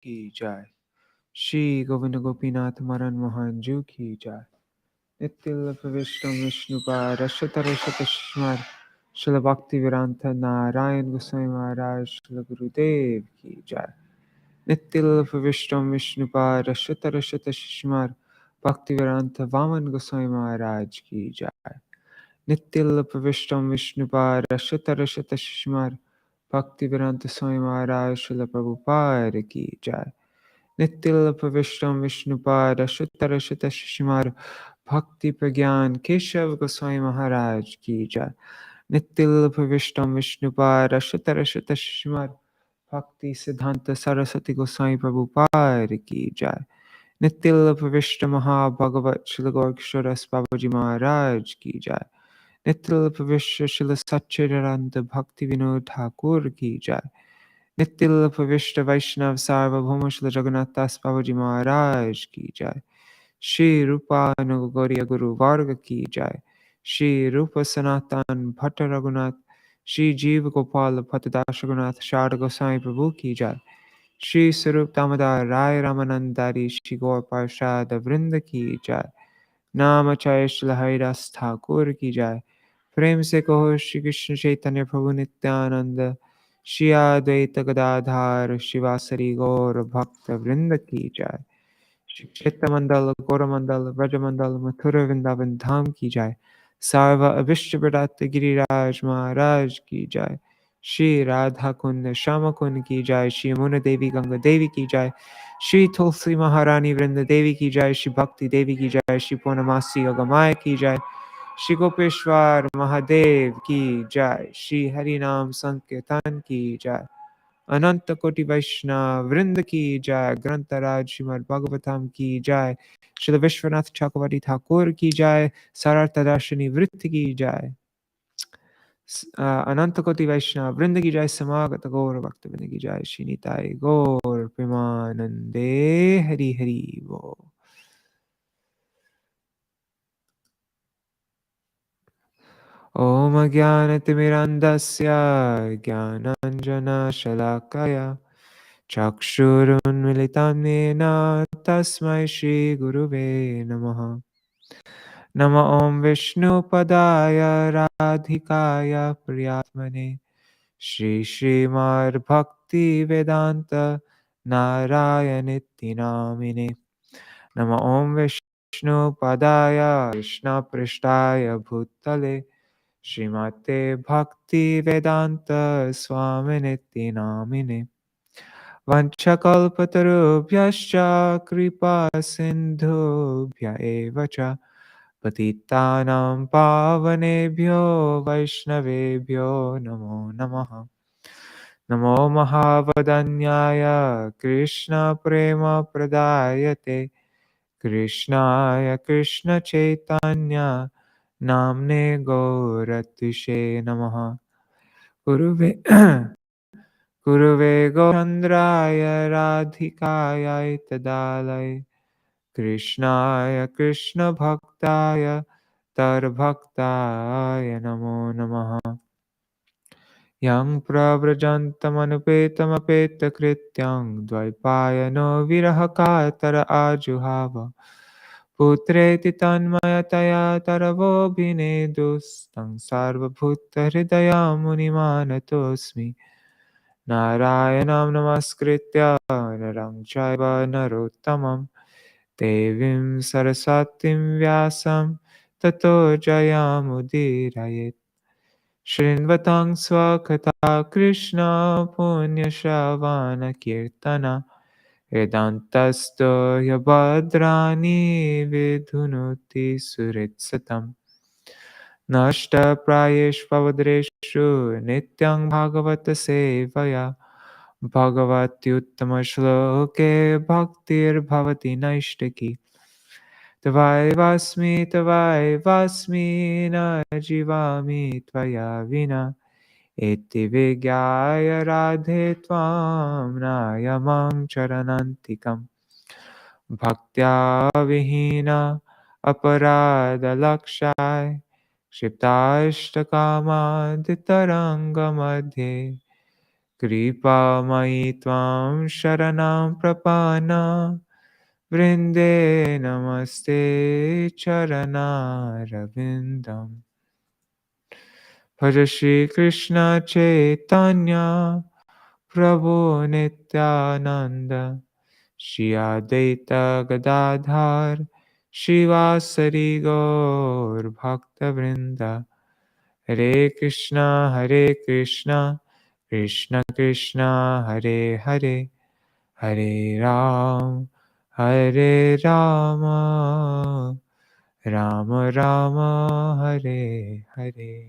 की जय। श्री गोविंद गोपीनाथ मरण मोहन जू की जय। नित्य प्रविष्टम विष्णुपाद अशतरशत स्मर शिल भक्ति विरांत नारायण गोस्वामी महाराज शिल गुरुदेव की जय। नित्य प्रविष्टम विष्णुपाद अशतरशत स्मर भक्ति विरांत वामन गोस्वामी महाराज की जय। नित्य प्रविष्टम विष्णुपाद अशतरशत स्मर भक्ति विरांत स्वामी महाराज शिल प्रभुपाद की जय। नित्य प्रविष्टम विष्णुपाद अशुतरशत शिशुमार भक्ति प्रज्ञान केशव गोस्वामी महाराज की जय। नित्य प्रविष्टम विष्णुपाद अशुतरशत शिशुमार भक्ति सिद्धांत सरस्वती गोस्वामी प्रभुपाद की जय। नित्य प्रविष्ट महाभगवत श्री गौरकिशोर बाबाजी महाराज की जय। नित्य प्रविष्ट श्री सच्चिदानंद भक्ति विनोद ठाकुर की जय। नित्य प्रविष्ट वैष्णव सार्वभौम श्री जगन्नाथ दास बाबाजी महाराज की जय। श्री रूपानुग गौरी गुरु वर्ग की जय। श्री रूप सनातन भट्ट रघुनाथ श्री जीव गोपाल भट्टदास रघुनाथ शारद गोसाई प्रभु की जय। श्री स्वरूप दामोदर राय रामानंदारी श्री गौर पार्षद वृंद की जय। नाम चय श्री हरिदास ठाकुर की जय। प्रेम से कहो श्री कृष्ण चैतन्य प्रभु नित्यानंद श्री अद्वैत गदाधार शिवासरी गौर भक्त वृंद की जय। श्री क्षेत्र मंडल गौर मंडल व्रज मंडल मथुरा वृंदावन धाम की जय। सर्व अभिष्ट प्रदात गिरिराज महाराज की जय। श्री राधा कुंड श्याम कुंड की जय। श्री यमुना देवी गंगा देवी की जय। श्री तुलसी महारानी वृंद देवी की जय। श्री भक्ति देवी की जय। श्री पूर्णमासी अगमाय की जय। श्री गोपेश्वर महादेव की जय। श्री हरि नाम संकीर्तन की जय। अनंत कोटि वैष्णव वृंद की जय। ग्रंथराज श्रीमद् भागवतम की जय। श्री विश्वनाथ चक्रवर्ती ठाकुर की जय। सरार्थ-दार्शिनी वृत्ति की जय। अनंत कोटि वैष्णव वृंद की जय। समागत गौर भक्त वृंद की जय। श्री निताय गौर प्रेमानंदे हरि हरि बोल। ओम ज्ञानतिमिरन्धस्य ज्ञानाञ्जनशलाकया चक्षुरुन्मिलितं येन तस्मै श्रीगुरुवे नमः। नमः ॐ विष्णुपदाय राधिकाय प्रियात्मने श्रीमद्भक्तिवेदान्त नारायणीति नामिने। नमः ॐ विष्णुपदाय कृष्णपृष्ठाय भूतले श्रीमते भक्तिवेदान्त स्वामिनिति नामिने। वंशकल्पतरुभ्यश्च कृपा सिन्धुभ्य एव च पतितानां पावनेभ्यो वैष्णवेभ्यो नमो नमः। नमो महावदन्याय कृष्णप्रेमप्रदायते कृष्णाय कृष्णचैतन्य नाम्ने गौरत्विषे नमः। गुरुवे गुरुवे गौरचन्द्राय राधिकायै तदालय कृष्णाय कृष्णभक्ताय तद्भक्ताय नमो नमः। यं प्रव्रजन्तमनुपेतमपेतकृत्यं द्वैपायनो विरहकातर आजुहाव पुत्रेति तन्मयतया तरवोऽभिनेदुस्तं सर्वभूतहृदया मुनिमानतोऽस्मि। नारायणं नमस्कृत्य नरं चैव नरोत्तमं देवीं सरस्वतीं व्यासं ततो जयमुदीरयेत्। शृण्वतां स्वकथा कृष्ण पुण्यश्रवणकीर्तन वेदान्तस्तो ह्यभद्राणि विधुनोति सुहृत्सतम्। नष्टप्रायेष्वभद्रेषु नित्यं भागवत सेवया भगवत्युत्तमश्लोके भक्तिर्भवति नैष्टिकी। तवैवास्मि न जीवामि त्वया विना इति विज्ञाय राधे त्वां नायमं चरणान्तिकम्। भक्त्या विहीना अपराधलक्षाय क्षिप्ताष्टकामादितरङ्गमध्ये Kripa Mayi Tvam Sharanam Prapana Vrinde Namaste Charana Ravindam. Bhaja Shri Krishna Chaitanya Prabhu Nityananda Shri Advaita Gadadhar Shivasari Gaur Bhakta Vrinda. Hare Krishna, Krishna Krishna, Hare Hare, Hare Ram, Hare Rama, Rama Rama, Hare Hare.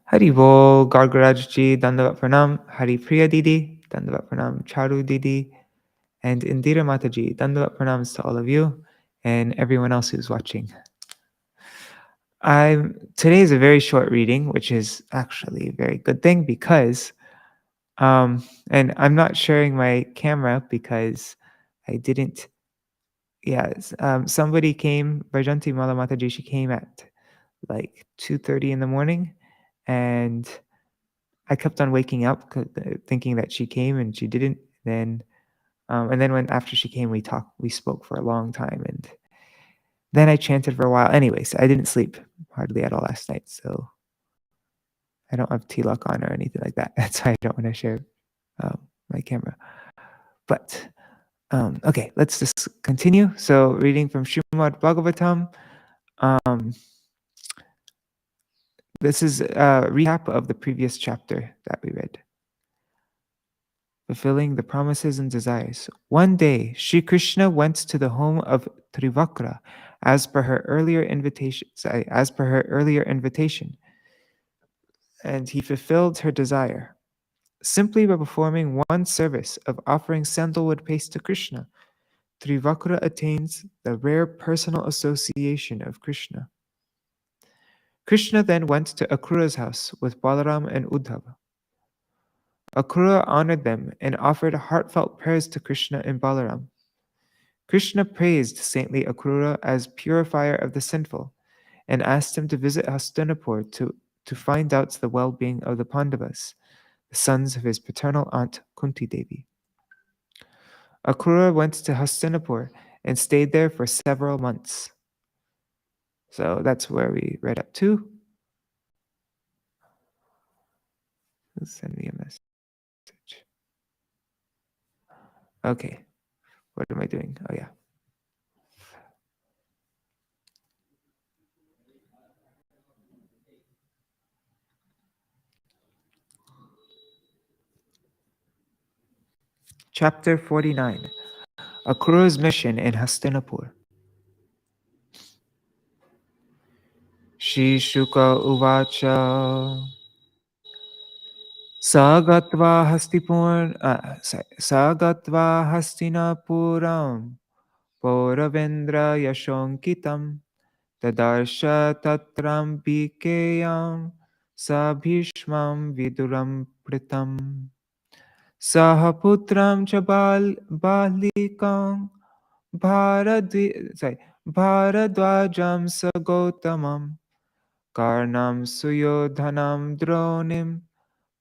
Hari Bol, Gargaraj ji, Dandavat Pranam, Hari Priya Didi, Dandavat Pranam, Charu Didi, and Indira Mataji, Dandavat Pranams to all of you and everyone else who's watching. Today is a very short reading, which is actually a very good thing because, and I'm not sharing my camera because I didn't, somebody came, Vajanti Mala Mataji, she came at like 2:30 in the morning, and I kept on waking up thinking that she came and she didn't. And then after she came, we spoke for a long time, and then I chanted for a while. Anyways, I didn't sleep hardly at all last night, so I don't have tilak on or anything like that. That's why I don't want to share my camera. But okay, let's just continue. So reading from Śrīmad-Bhāgavatam. This is a recap of the previous chapter that we read. Fulfilling the promises and desires. One day, Sri Krishna went to the home of Ṭhākura as per her earlier invitation. And he fulfilled her desire. Simply by performing one service of offering sandalwood paste to Krishna, Ṭhākura attains the rare personal association of Krishna. Krishna then went to Akrura's house with Balaram and Uddhava. Akru honored them and offered heartfelt prayers to Krishna and Balaram. Krishna praised saintly Akru as purifier of the sinful and asked him to visit Hastinapur to find out the well-being of the Pandavas, the sons of his paternal aunt Kunti Devi. Akru went to Hastinapur and stayed there for several months. So that's where we read up to. Send me a message. Okay, what am I doing? Oh yeah. Chapter 49. Akru's mission in Hastinapur. Shri Shuka Uvacha Sagatva Hastinapuram Pauravendra Yashonkitam Tadarsha Tatram Bikeyam Sabhishmam Viduram Pritam Sahaputram Chabalikam Bharadwajam Sagotamam Karnam Suyodhanam Dronim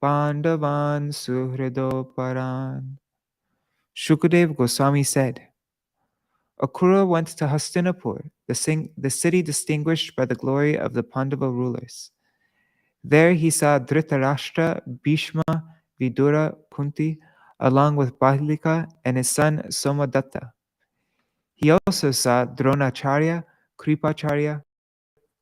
Pandavan Suhridoparan. Shukadev Goswami said, Akru went to Hastinapur, the city distinguished by the glory of the Pandava rulers. There he saw Dhritarashtra, Bhishma, Vidura, Kunti, along with Bahlika and his son Somadatta. He also saw Dronacharya, Kripacharya,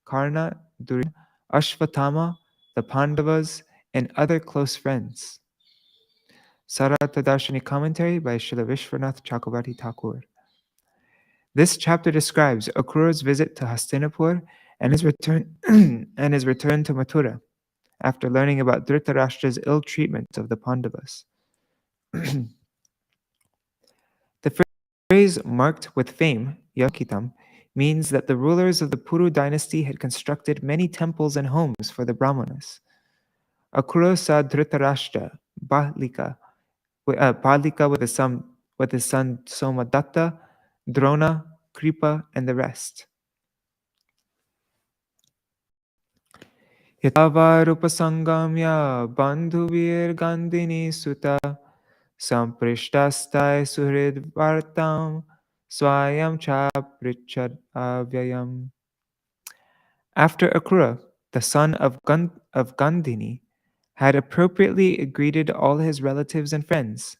Karna, Duryodhana, Ashvatthama, the Pandavas, and other close friends. Sārārtha-darśinī commentary by Śrīla Viśvanātha Cakravartī Ṭhākura. This chapter describes Akru's visit to Hastinapur and his return to Mathura after learning about Dhritarashtra's ill treatment of the Pandavas. The phrase marked with fame, Yankitam, means that the rulers of the Puru dynasty had constructed many temples and homes for the Brahmanas. Akru saw Dhritarashtra, Bahlika, Padlika with his son Somadatta, Drona, Kripa, and the rest. Yatavarupasangamya bandhuvir gandhini sutta samprishtastai suhridvartam swayam cha prichad avyayam. After Akura, the son of Gandhini, had appropriately greeted all his relatives and friends,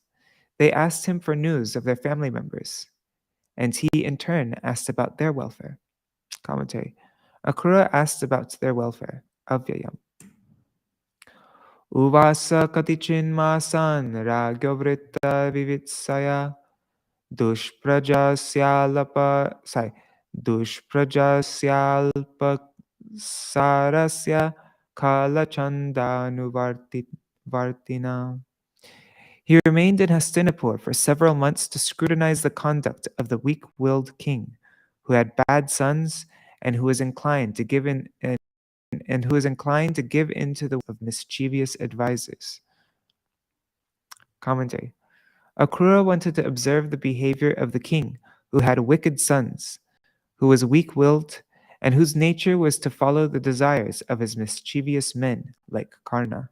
they asked him for news of their family members, and he in turn asked about their welfare. Commentary. Akura asked about their welfare. Avyayam. Uvasa katichin masan ragyovrita vivitsaya dushprajasyalpa sarasya kalachandanuvartina. He remained in Hastinapur for several months to scrutinize the conduct of the weak-willed king, who had bad sons and who was inclined to give in to the of mischievous advisers. Commentary. Akru wanted to observe the behavior of the king, who had wicked sons, who was weak-willed, and whose nature was to follow the desires of his mischievous men, like Karna.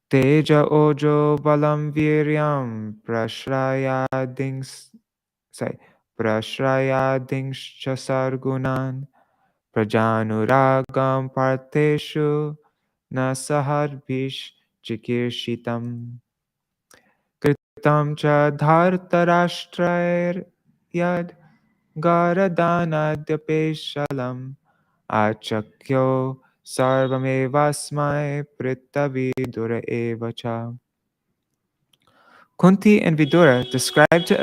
Teja ojo balam viryam prashrayadingscha sargunan prajanuragam parteshu nasaharbhish chikirshitam kritam cha dhartarashtrair yad garadanadhyapeshalam achakyo sarvamevasmai pritavidura evacha. Kunti and Vidura described to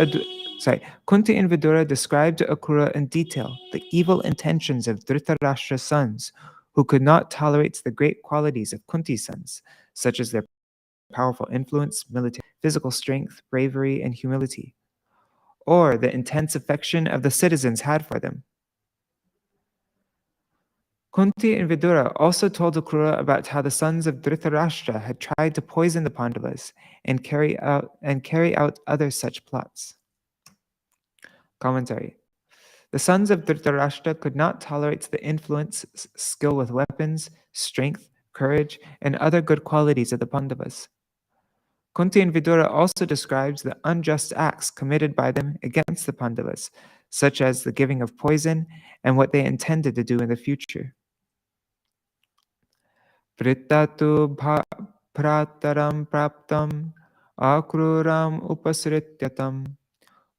Akura in detail the evil intentions of Dhritarashtra's sons, who could not tolerate the great qualities of Kunti's sons, such as their powerful influence, military, physical strength, bravery, and humility, or the intense affection of the citizens had for them. Kunti and Vidura also told Akura about how the sons of Dhritarashtra had tried to poison the Pandavas and carry out other such plots. Commentary. The sons of Dhritarashtra could not tolerate the influence, skill with weapons, strength, courage, and other good qualities of the Pandavas. Kunti and Vidura also describes the unjust acts committed by them against the Pandavas, such as the giving of poison and what they intended to do in the future. Pritatu prataram praptam akruram upasrityatam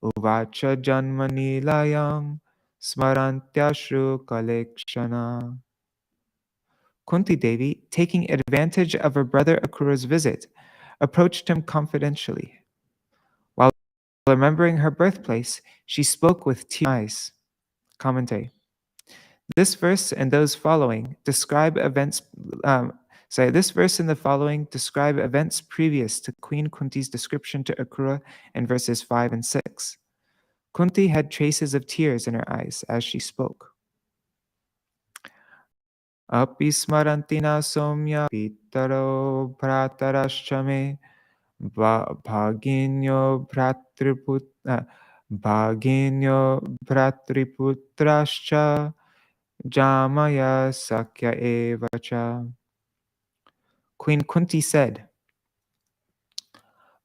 uvacha janmani layam smarantyashru kalekshana. Kunti Devi, taking advantage of her brother Akura's visit, approached him confidentially. While remembering her birthplace, she spoke with tears. Commentary. This verse and those following describe events. This verse and the following describe events previous to Queen Kunti's description to Akura in verses 5 and 6. Kunti had traces of tears in her eyes as she spoke. Api smarantina somya pitaro bhratarashchame bhaginyo bhatriputrascha jamaya sakya evacha. Queen Kunti said,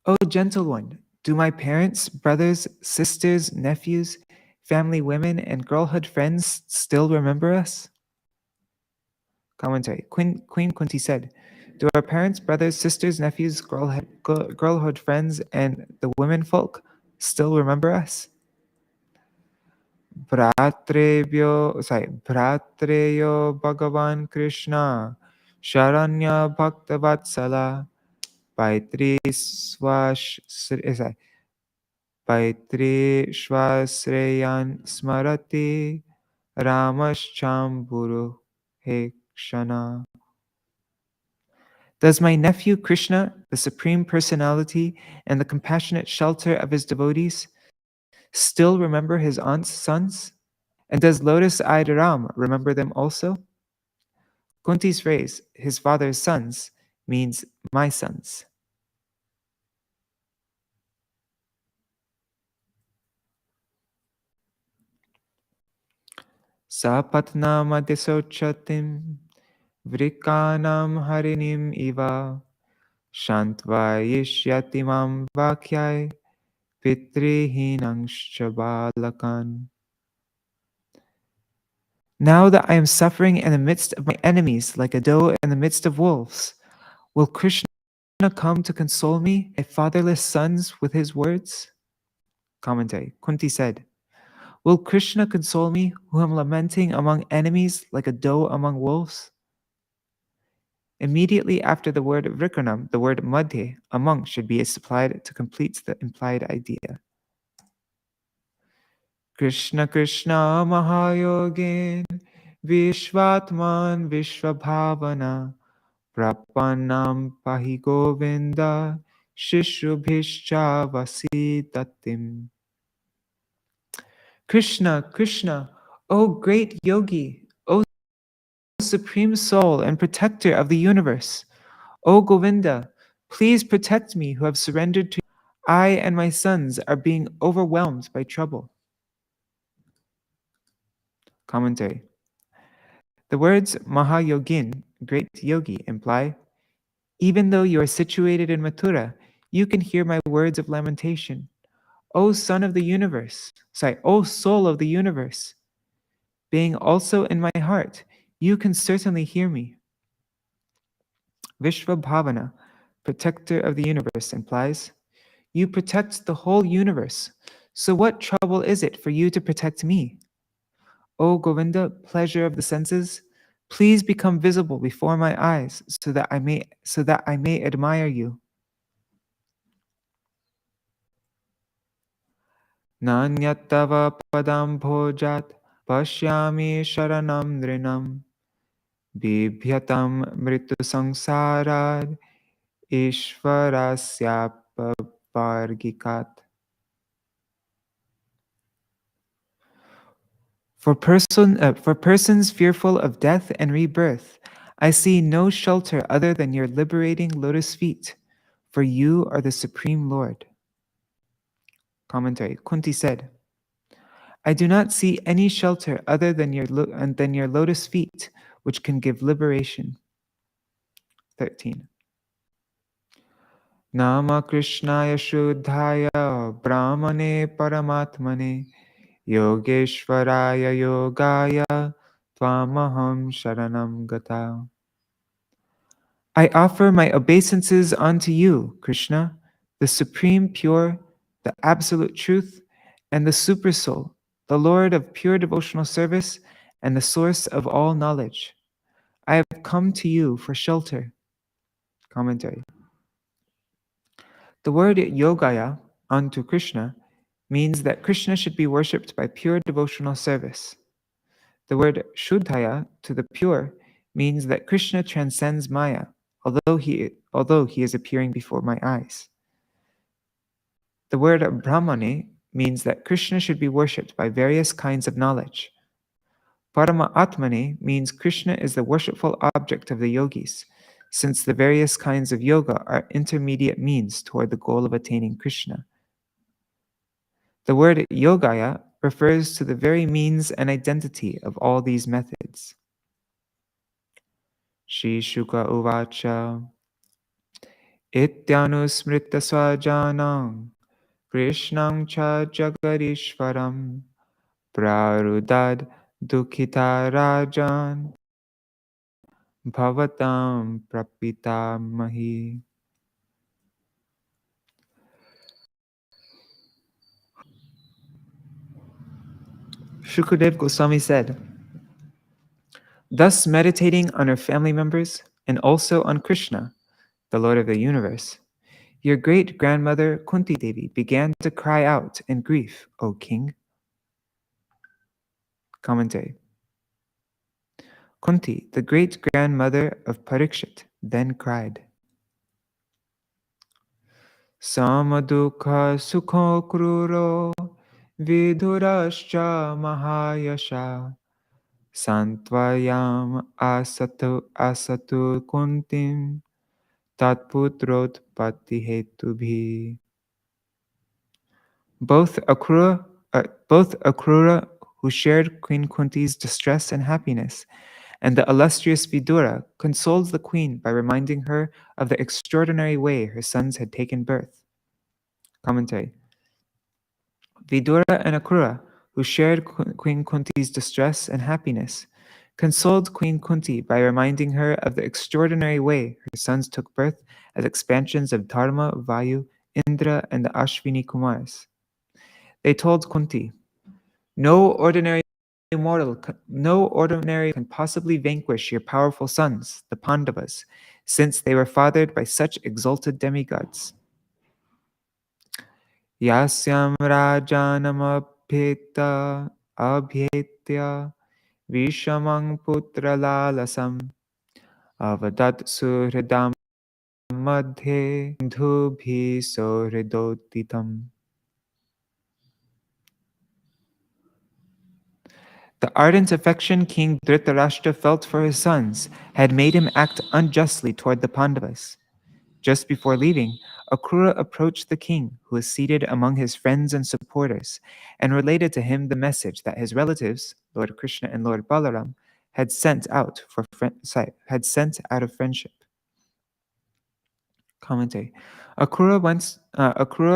"O gentle one, do my parents, brothers, sisters, nephews, family women, and girlhood friends still remember us?" Commentary. Queen Kunti said, "Do our parents, brothers, sisters, nephews, girlhood friends, and the women folk still remember us?" Bhratreyo Bhagavan Krishna Sharanya Bhaktavatsala Paitri Swasreyan Smarati Ramaschamburu Hekshana. Does my nephew Krishna, the Supreme Personality and the compassionate shelter of his devotees, still remember his aunt's sons? And does lotus-eyed Ram remember them also? Kunti's phrase, his father's sons, means my sons. Sapatnam adisochatim vrikanam harinim iva shantvayishyati mam vakyai pitrihinangshcha balakan. Now that I am suffering in the midst of my enemies like a doe in the midst of wolves, will Krishna come to console me, my fatherless sons, with his words? Commentary. Kunti said, will Krishna console me who am lamenting among enemies like a doe among wolves? Immediately after the word Vikranam, the word madhe, among, should be supplied to complete the implied idea. Krishna Krishna Mahayogin Vishvatman Vishvabhavana Prapanam Pahi Govinda Shishubhishcha Vasitatim. Krishna, Krishna, O great yogi, O supreme soul and protector of the universe, O Govinda, please protect me who have surrendered to you. I and my sons are being overwhelmed by trouble. Commentary. The words Mahayogin, great yogi, imply, even though you are situated in Mathura, you can hear my words of lamentation. O son of the universe, O soul of the universe, being also in my heart, you can certainly hear me. Vishvabhavana, protector of the universe, implies, you protect the whole universe, so what trouble is it for you to protect me? O Govinda, pleasure of the senses, please become visible before my eyes so that I may admire you. Nanyatava padam bhojat pashyami sharanam nrinam bibhyatam mritu sangsarad ishvarasyapa. For persons fearful of death and rebirth, I see no shelter other than your liberating lotus feet, for you are the Supreme Lord. Commentary. Kunti said, I do not see any shelter other than your lotus feet, which can give liberation. 13. Nama Krishnaya Shuddhaya Brahmane Paramatmane Yogeshwaraya Yogaya Tvamaham Sharanam Gata. I offer my obeisances unto you, Krishna, the supreme pure, the absolute truth, and the super soul, the Lord of pure devotional service and the source of all knowledge. I have come to you for shelter. Commentary. The word Yogaya, unto Krishna, means that Krishna should be worshipped by pure devotional service. The word Shuddhaya, to the pure, means that Krishna transcends Maya, although he is appearing before my eyes. The word Brahmane means that Krishna should be worshipped by various kinds of knowledge. Parama Atmane means Krishna is the worshipful object of the yogis, since the various kinds of yoga are intermediate means toward the goal of attaining Krishna. The word Yogaya refers to the very means and identity of all these methods. Shri Shuka Uvacha Ityanusmrita Swajanam Krishnam Cha Jagarishvaram Prarudad Dukhita Rajan Bhavatam Prapitamahi. Shukadev Goswami said, thus meditating on our family members and also on Krishna, the Lord of the universe, your great-grandmother Kunti Devi began to cry out in grief, O king. Commentary. Kunti, the great-grandmother of Parikshit, then cried, Samadukha sukho kruro vidurascha mahayasha santvayam asatu kuntim tatputrotpattihetubhi. Both Akrura, who shared Queen Kunti's distress and happiness, and the illustrious Vidura consoled the queen by reminding her of the extraordinary way her sons had taken birth. Commentary. Vidura and Akura, who shared Queen Kunti's distress and happiness, consoled Queen Kunti by reminding her of the extraordinary way her sons took birth as expansions of Dharma, Vayu, Indra, and the Ashvini Kumars. They told Kunti, no ordinary can possibly vanquish your powerful sons, the Pandavas, since they were fathered by such exalted demigods. Yasyam rajanamabheta abhyetya vishamang putra lalasam avadat suhridam madhe dhubhi sohridotitam. The ardent affection King Dhritarashtra felt for his sons had made him act unjustly toward the Pandavas. Just before leaving, Akrura approached the king, who was seated among his friends and supporters, and related to him the message that his relatives, Lord Krishna and Lord Balaram, had sent out of friendship. Commentary. Akrura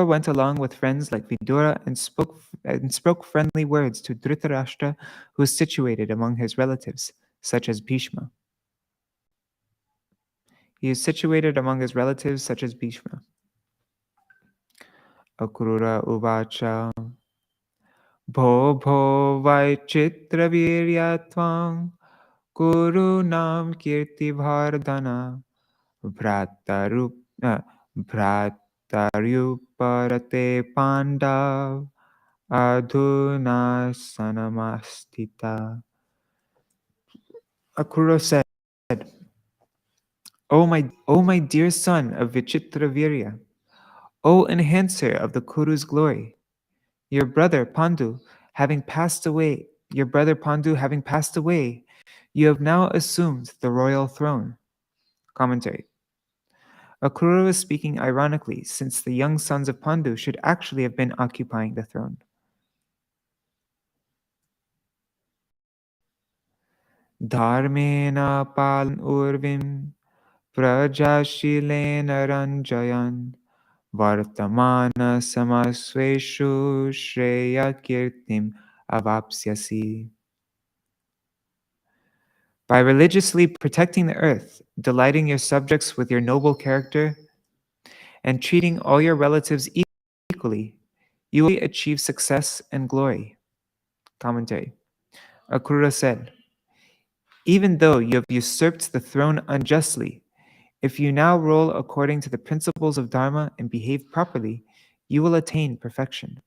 went along with friends like Vidura and spoke friendly words to Dhritarashtra, who was situated among his relatives, such as Bhishma. He is situated among his relatives, such as Bhishma. Akrura uvacha bho vaichitraviryatvang kuru nam kirti vardhana Bhrataryuparate Pandav Adhuna Sanamastita. Akru said, O my dear son of Vichitravirya, O enhancer of the Kuru's glory, your brother Pandu having passed away, you have now assumed the royal throne. Commentary. Akru is speaking ironically, since the young sons of Pandu should actually have been occupying the throne. Dharmena palan urvim prajashilena ranjayan vartamana samasveshu shreya kirtim avapsyasi. By religiously protecting the earth, delighting your subjects with your noble character, and treating all your relatives equally, you will achieve success and glory. Commentary. Akura said, even though you have usurped the throne unjustly, if you now rule according to the principles of Dharma and behave properly, you will attain perfection.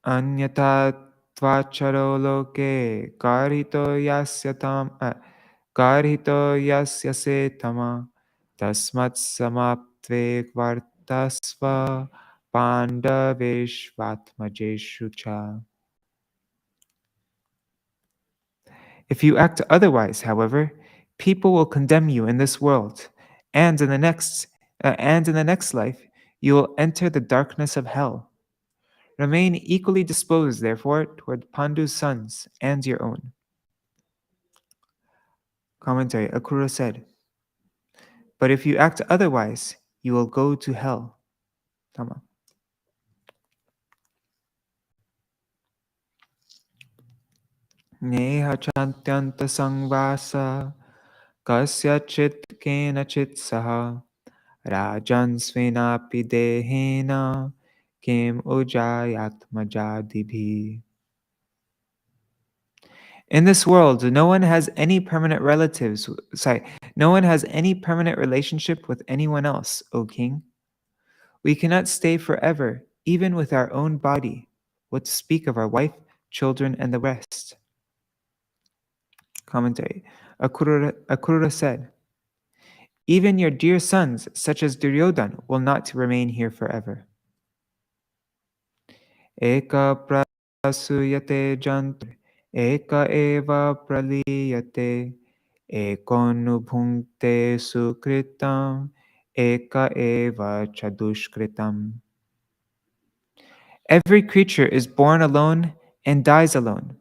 Anyata tvacharo loke garhito yasya se tama tasmat samaptve kvartasva pandaveshvatmajeshu cha. If you act otherwise, however, people will condemn you in this world, and in the next life, you will enter the darkness of hell. Remain equally disposed, therefore, toward Pandu's sons and your own. Commentary. Akura said, but if you act otherwise, you will go to hell. Tama. Neha chantyanta sangvasa kasya chit kenachit saha rajan svenapi dehena kim ujayatmajadibhi. In this world, no one has any permanent relationship with anyone else, O king. We cannot stay forever, even with our own body, what to speak of our wife, children, and the rest. Commentary. Akrura said, even your dear sons, such as Duryodhan, will not remain here forever. Eka prasuyate jantur eka eva praliyate, ekonu bhunkte sukritam, eka eva chadushkritam. Every creature is born alone and dies alone,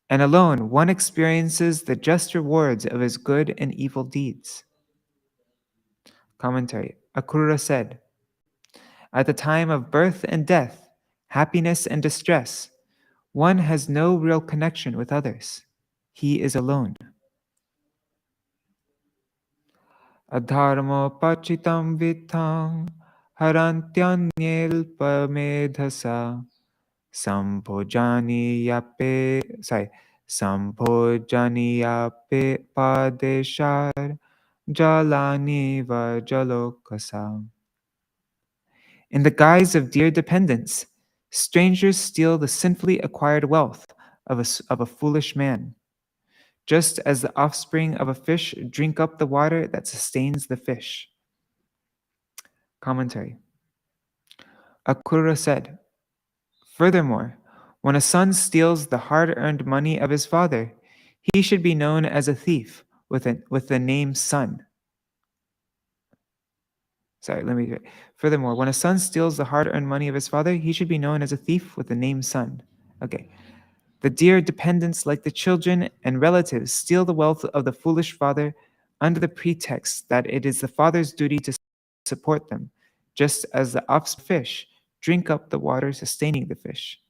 and alone one experiences the just rewards of his good and evil deeds. Commentary. Akru said, at the time of birth and death, happiness and distress, one has no real connection with others. He is alone. Adharmo pachitam vitam harantanyelpamedhasa sambhojaniyape padeshar jalani va jalokasa. In the guise of dear dependence, strangers steal the sinfully acquired wealth of a foolish man, just as the offspring of a fish drink up the water that sustains the fish. Commentary. Akru said, furthermore, when a son steals the hard-earned money of his father, he should be known as a thief with the name son. Furthermore, when a son steals the hard-earned money of his father, he should be known as a thief with the name son. Okay. The dear dependents, like the children and relatives, steal the wealth of the foolish father under the pretext that it is the father's duty to support them, just as the fish drink up the water sustaining the fish.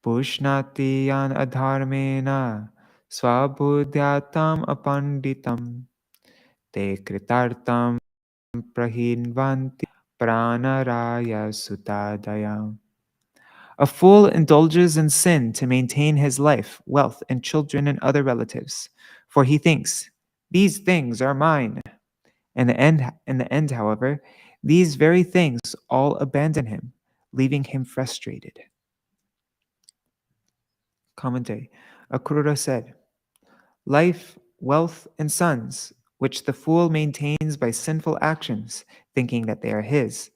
Pushnati yan adharmena swabudhyatam apanditam te kritartam prahinvanti pranaraya sutadayam. A fool indulges in sin to maintain his life, wealth, and children and other relatives, for he thinks, these things are mine. In the end, however, these very things all abandon him, leaving him frustrated. Commentary. Akru said, life, wealth, and sons, which the fool maintains by sinful actions, thinking that they are his,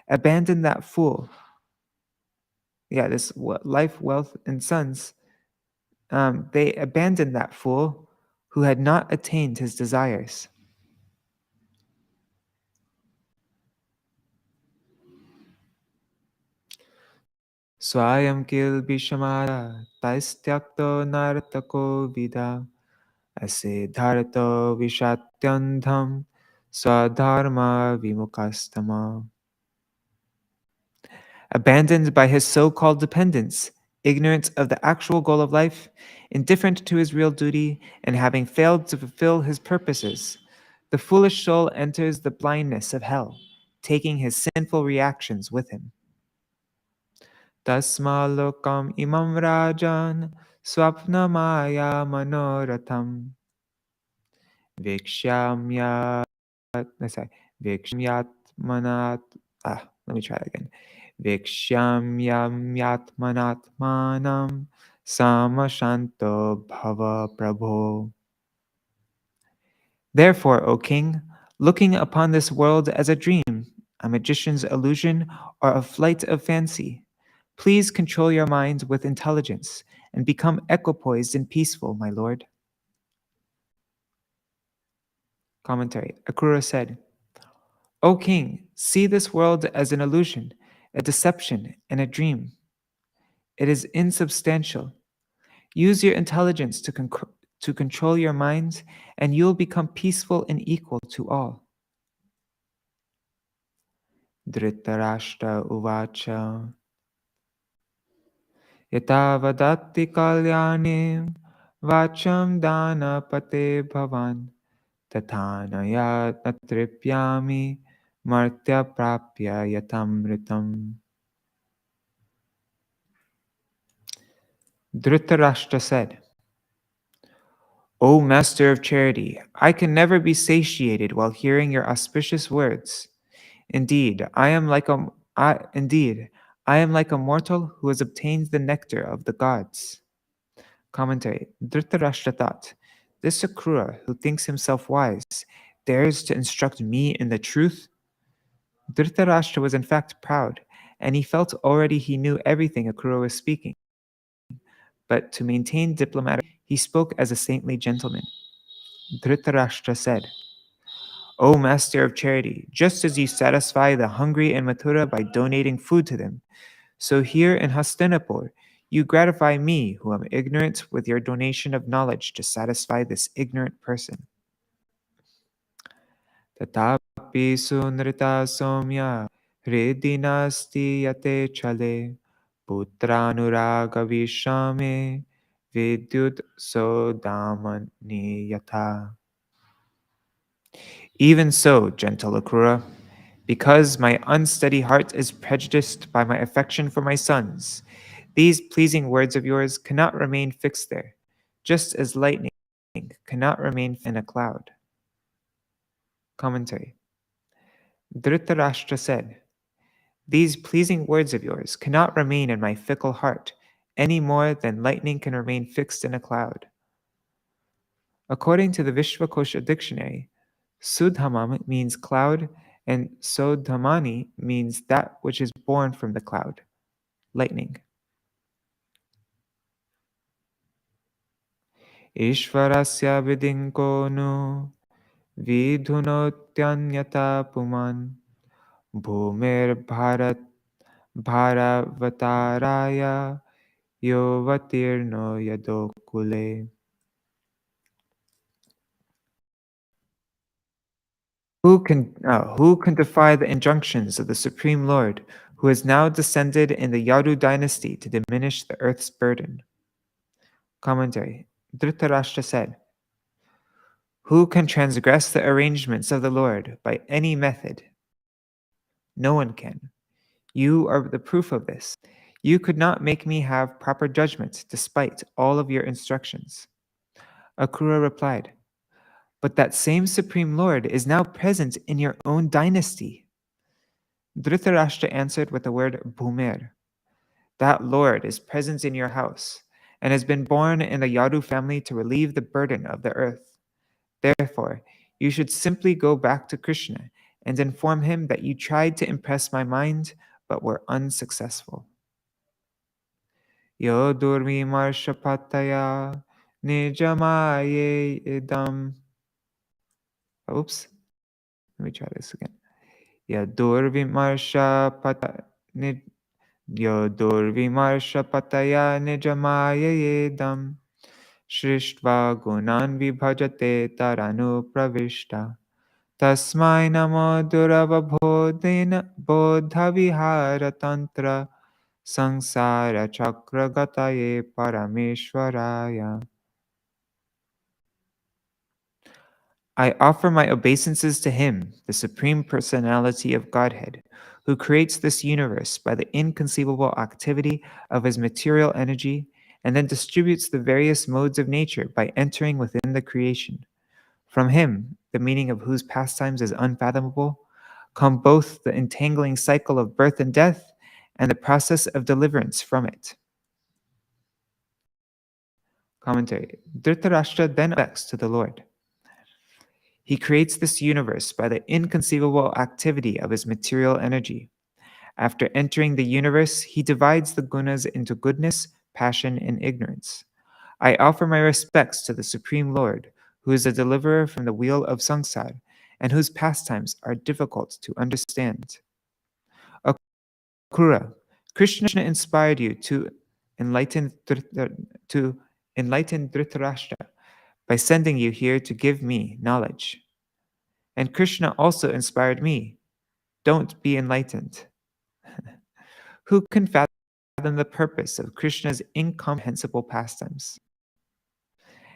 abandon that fool. This life, wealth, and sons, they abandoned that fool who had not attained his desires. Swayam kil Viśvanātha taistyakto nartako vida ase dharto vishatyandham swadharma vimukastama. Abandoned by his so-called dependents, ignorant of the actual goal of life, indifferent to his real duty, and having failed to fulfill his purposes, the foolish soul enters the blindness of hell, taking his sinful reactions with him. Tasma lokam imam rajan swapna maya manoratham vikshamyat manat. Let me try that again. Vikshamyatmanatmanam samashanto bhava prabho. Therefore, O king, looking upon this world as a dream, a magician's illusion, or a flight of fancy, please control your mind with intelligence and become equipoised and peaceful, my lord. Commentary. Akru said, O king, see this world as an illusion, a deception, and a dream. It is insubstantial. Use your intelligence to control your mind, and you will become peaceful and equal to all. Dhritarashtra uvacha yata vadati kalyanim vacham dana pate bhavan tathanaya natripyami martya prapya yatamritam. Dhritarashtra said, O Master of Charity, I can never be satiated while hearing your auspicious words. Indeed, I am like a mortal who has obtained the nectar of the gods. Commentary. Dhritarashtra thought, this Akru, who thinks himself wise, dares to instruct me in the truth? Dhritarashtra was in fact proud, and he felt already he knew everything Akru was speaking. But to maintain diplomatic, he spoke as a saintly gentleman. Dhritarashtra said, O master of charity, just as you satisfy the hungry in Mathura by donating food to them, so here in Hastinapur, you gratify me, who am ignorant, with your donation of knowledge to satisfy this ignorant person. Tatapi sunrita somya hridinasti yate chale putranuraga vishame vidyut sodamani yatha. Even so, gentle Akura, because my unsteady heart is prejudiced by my affection for my sons, these pleasing words of yours cannot remain fixed there, just as lightning cannot remain in a cloud. Commentary. Dhritarashtra said, these pleasing words of yours cannot remain in my fickle heart any more than lightning can remain fixed in a cloud. According to the Vishvakosha dictionary, Sudhamam means cloud, and Sodhamani means that which is born from the cloud, lightning. Ishvarasya vidinko nu vidhunotyanyata puman bhumir bharat bharavataraya yovatirno yadokule. Who can defy the injunctions of the Supreme Lord, who has now descended in the Yadu dynasty to diminish the earth's burden? Commentary. Dhritarashtra said, who can transgress the arrangements of the Lord by any method? No one can. You are the proof of this. You could not make me have proper judgment despite all of your instructions. Akura replied, but that same Supreme Lord is now present in your own dynasty. Dhritarashtra answered with the word Bhumer. That Lord is present in your house and has been born in the Yadu family to relieve the burden of the earth. Therefore, you should simply go back to Krishna and inform him that you tried to impress my mind but were unsuccessful. Yo durvimarshapataya nijamaye idam. Oops. Let me try this again. Yo durvimarshapataya nijamaye idam. Shrishtva gunan vibhajate taranu pravishta. Tasmai namo duravabhodena bodhavihara tantra sangsara chakragataye parameshwaraya. I offer my obeisances to him, the Supreme Personality of Godhead, who creates this universe by the inconceivable activity of his material energy and then distributes the various modes of nature by entering within the creation. From him, the meaning of whose pastimes is unfathomable, come both the entangling cycle of birth and death and the process of deliverance from it. Commentary. Dhritarashtra then objects to the Lord. He creates this universe by the inconceivable activity of his material energy. After entering the universe, he divides the gunas into goodness, passion, and ignorance. I offer my respects to the Supreme Lord, who is a deliverer from the wheel of samsara, and whose pastimes are difficult to understand. Akura, Krishna inspired you to enlighten Dhritarashtra by sending you here to give me knowledge. And Krishna also inspired me. Don't be enlightened. Who can fathom the purpose of Krishna's incomprehensible pastimes?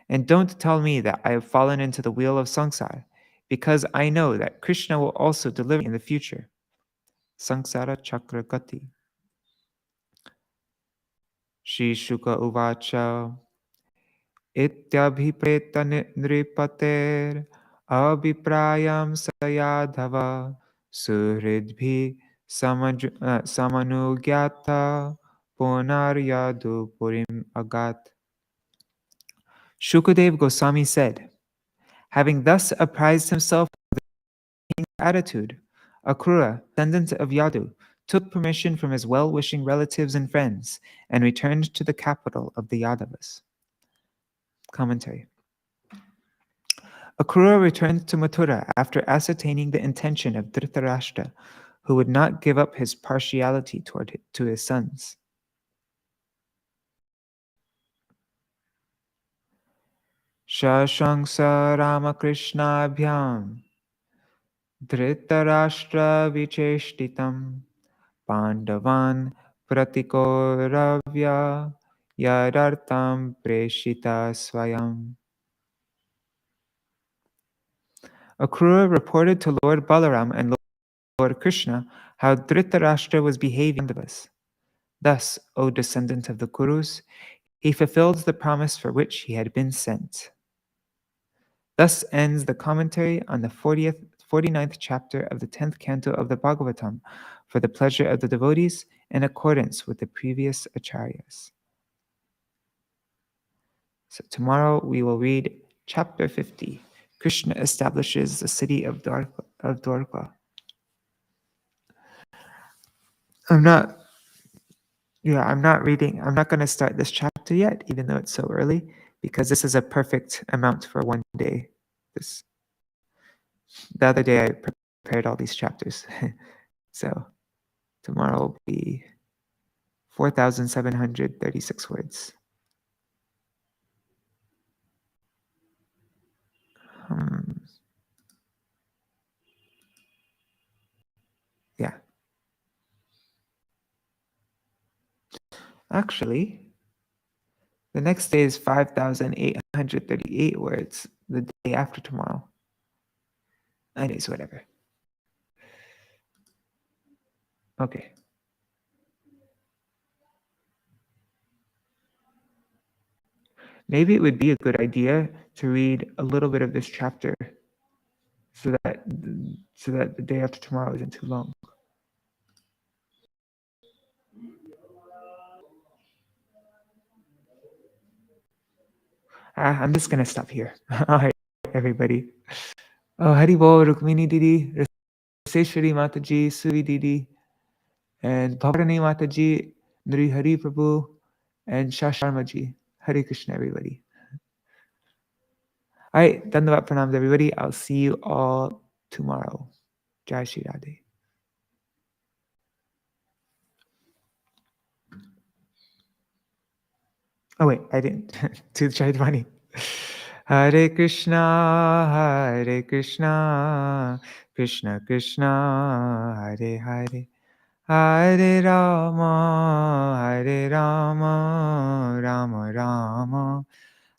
And don't tell me that I have fallen into the wheel of samsara, because I know that Krishna will also deliver me in the future. Sangsara Chakravartī. Shri Shuka Uvacha Ityabhipreta nripater abhiprayam sayadhava suhridbhi samanugyata punaryadu purim agat. Shukadev Goswami said, having thus apprised himself of the attitude, Akura, descendant of Yadu, took permission from his well-wishing relatives and friends, and returned to the capital of the Yadavas. Commentary. Akru returned to Mathura after ascertaining the intention of Dhritarashtra, who would not give up his partiality to his sons. Shashansa Ramakrishna-bhyam Dhritarashtra vicheshtitam Pandavan pratikoravya yadartam preshita swayam. Akrura reported to Lord Balaram and Lord Krishna how Dhritarashtra was behaving to us. Thus, O descendant of the Kurus, he fulfilled the promise for which he had been sent. Thus ends the commentary on the 49th chapter of the 10th canto of the Bhagavatam for the pleasure of the devotees in accordance with the previous acharyas. So tomorrow we will read chapter 50. Krishna establishes the city of Dwarka. I'm not going to start this chapter yet, even though it's so early, because this is a perfect amount for one day. The other day I prepared all these chapters. So tomorrow will be 4,736 words. Yeah. Actually, the next day is 5,838 words, the day after tomorrow. Anyways, whatever. Okay. Maybe it would be a good idea to read a little bit of this chapter so that the day after tomorrow isn't too long. I'm just going to stop here. All right, everybody. Oh, Haribol, Rukmini Didi, Raseshwari Mataji, Suvi Didi, and Bhavarani Mataji, Nri Hari Prabhu, and Shasharmaji. Hare Krishna, everybody. All right, Dandavat Pranams, everybody. I'll see you all tomorrow. Jai Shri Radhe. Oh, wait, I didn't. To Chaitanya. Hare Krishna, Krishna Krishna, Hare Hare, Hare Rama, Rama Rama,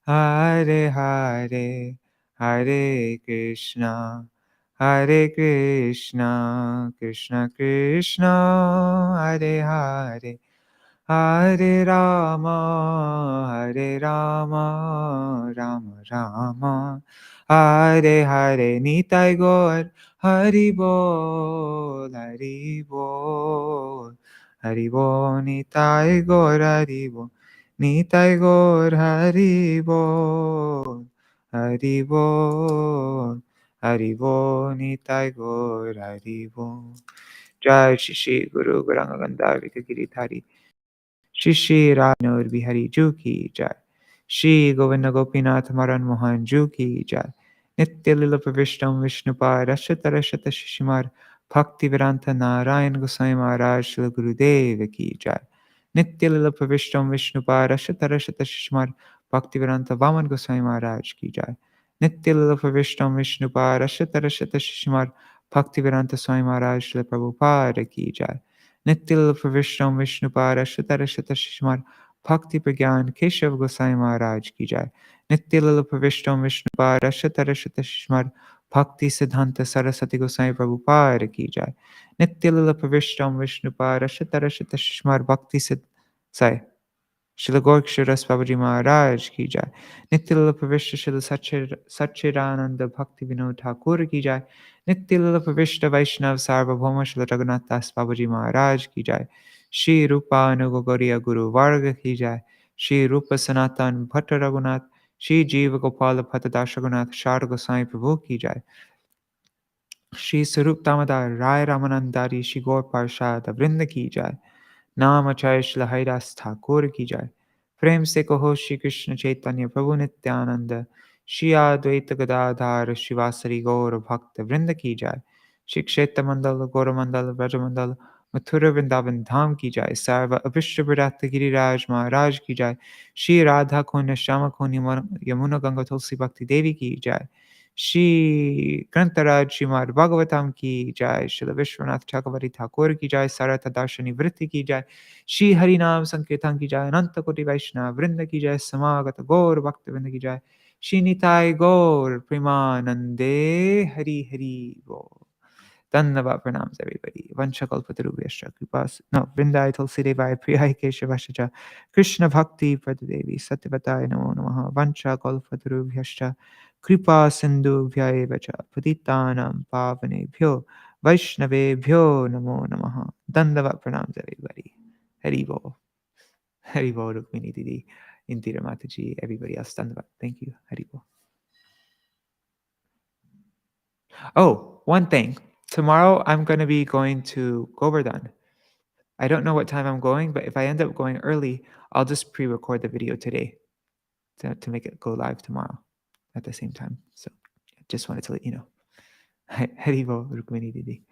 Hare Hare, Hare Krishna, Krishna Krishna, Hare Hare, Hare Rama, Rama Rama, Hare Hare. Nitai Gaur, Hari Bol, Hari Bol, Hari Bol. Nitai Gaur, Hari Bol, Nitai Gaur, Hari Bol, Hari Bol, Hari Bol. Nitai Gaur, Hari Bol. Jai Shri Guru Gauranga Gandharva Giri Thari. Shri Radha Bihari Ju Ki Jai. Shri Govinda Gopinath Maran Mohan Ju Ki Jai. Nitya Lila Pravishtam Vishnupad Rashata Rashata Shishimar Bhakti Vedanta Narayan Goswami Maharaj Shri Gurudev Ki Jai. Nitya Lila Pravishtam Vishnupad Rashata Rashata Shishimar Bhakti Vedanta Vaman Goswami Maharaj Ki Jai. Nitya Lila Pravishtam Vishnupad Rashata Rashata Shishimar Bhakti Vedanta Swami Maharaj Shri Prabhupada Ki Jai. Nityal Pravishtam Vishnupara Shatara Shata Shishmar Bhakti Pragyan Keshav Gosai Maharaj Ki Jai. Nityal Pravishtam Vishnupara Shatara Shata Shishmar Bhakti Siddhanta Saraswati Gosai Prabhupada Ki Jai. Nityal Pravishtam Vishnupara Shatara Shata Shishmar Bhakti Siddhanta Shila Gorksharas Babaji Maharaj Ki Jai. Nityal Pravishta Shila Satchidananda Bhakti Vinod Ṭhākura Ki Jai. Nityal Pravishta Vaishnav Sarvabhauma Shila Raghunath Das Babaji Maharaj Ki Jai. Shri Rupa Anugauriya Guru Varga Ki Jai. Shri Rupa Sanatan Bhatta Raghunath. Shri Jiva Gopala Bhatta Das Raghunath Shara Gosai Prabhu Ki Jai. Shri Sarup Damodar Rai Ramanandari Shri Gaur Parshad Vrinda ki jai. नाम आचार्य श्रील हरिदास ठाकुर की जय। प्रेम से कहो श्री कृष्ण चैतन्य प्रभु नित्यानंद, श्री अद्वैत गदाधार शिवासरी गौर भक्त वृंद की जय। श्री क्षेत्र मंडल गौर मंडल ब्रज मंडल मथुर वृंदावन धाम की जय। सर्व अभिष्ट विराट गिरिराज महाराज की जय। श्री राधा कुंड श्याम कुंड यमुना गंगा तुलसी भक्ति देवी की जय। श्री ग्रंथराज श्रीमद् भागवतम की जय। श्री विश्वनाथ चक्रवर्ती ठाकुर की जय। सारथ-दार्शनी वृत्ति की जय। श्री हरि नाम संकीर्तन की जय। अनंत कोटि वैष्णव वृंद की जय। समागत गौर भक्त वृंद की जय। श्री निताय गौर प्रेमानंदे हरि हरि बोल। Dhanava pranams everybody. Vanchakalpatarubhyascha kripas. No, Vrindai Tulsidevai Priyai Keshavascha Krishna Bhakti Pradadevi Satyavataya Namo Namaha Vanchakalpatarubhyascha Kripa Sindhu Vyayevacha Patitanam Pavanebhyo Vaishnavebhyo Namo Namaha. Dhanava pranams everybody. Hari Bol. Hari Bol Rukmini Didi. Indira Mataji. Everybody else. Dhanava. Thank you. Hari Bol. Oh, one thing. Tomorrow I'm going to be going to Govardhan. I don't know what time I'm going, but if I end up going early, I'll just pre-record the video today to make it go live tomorrow at the same time. So just wanted to let you know. Hari Bol, Rukmini Didi.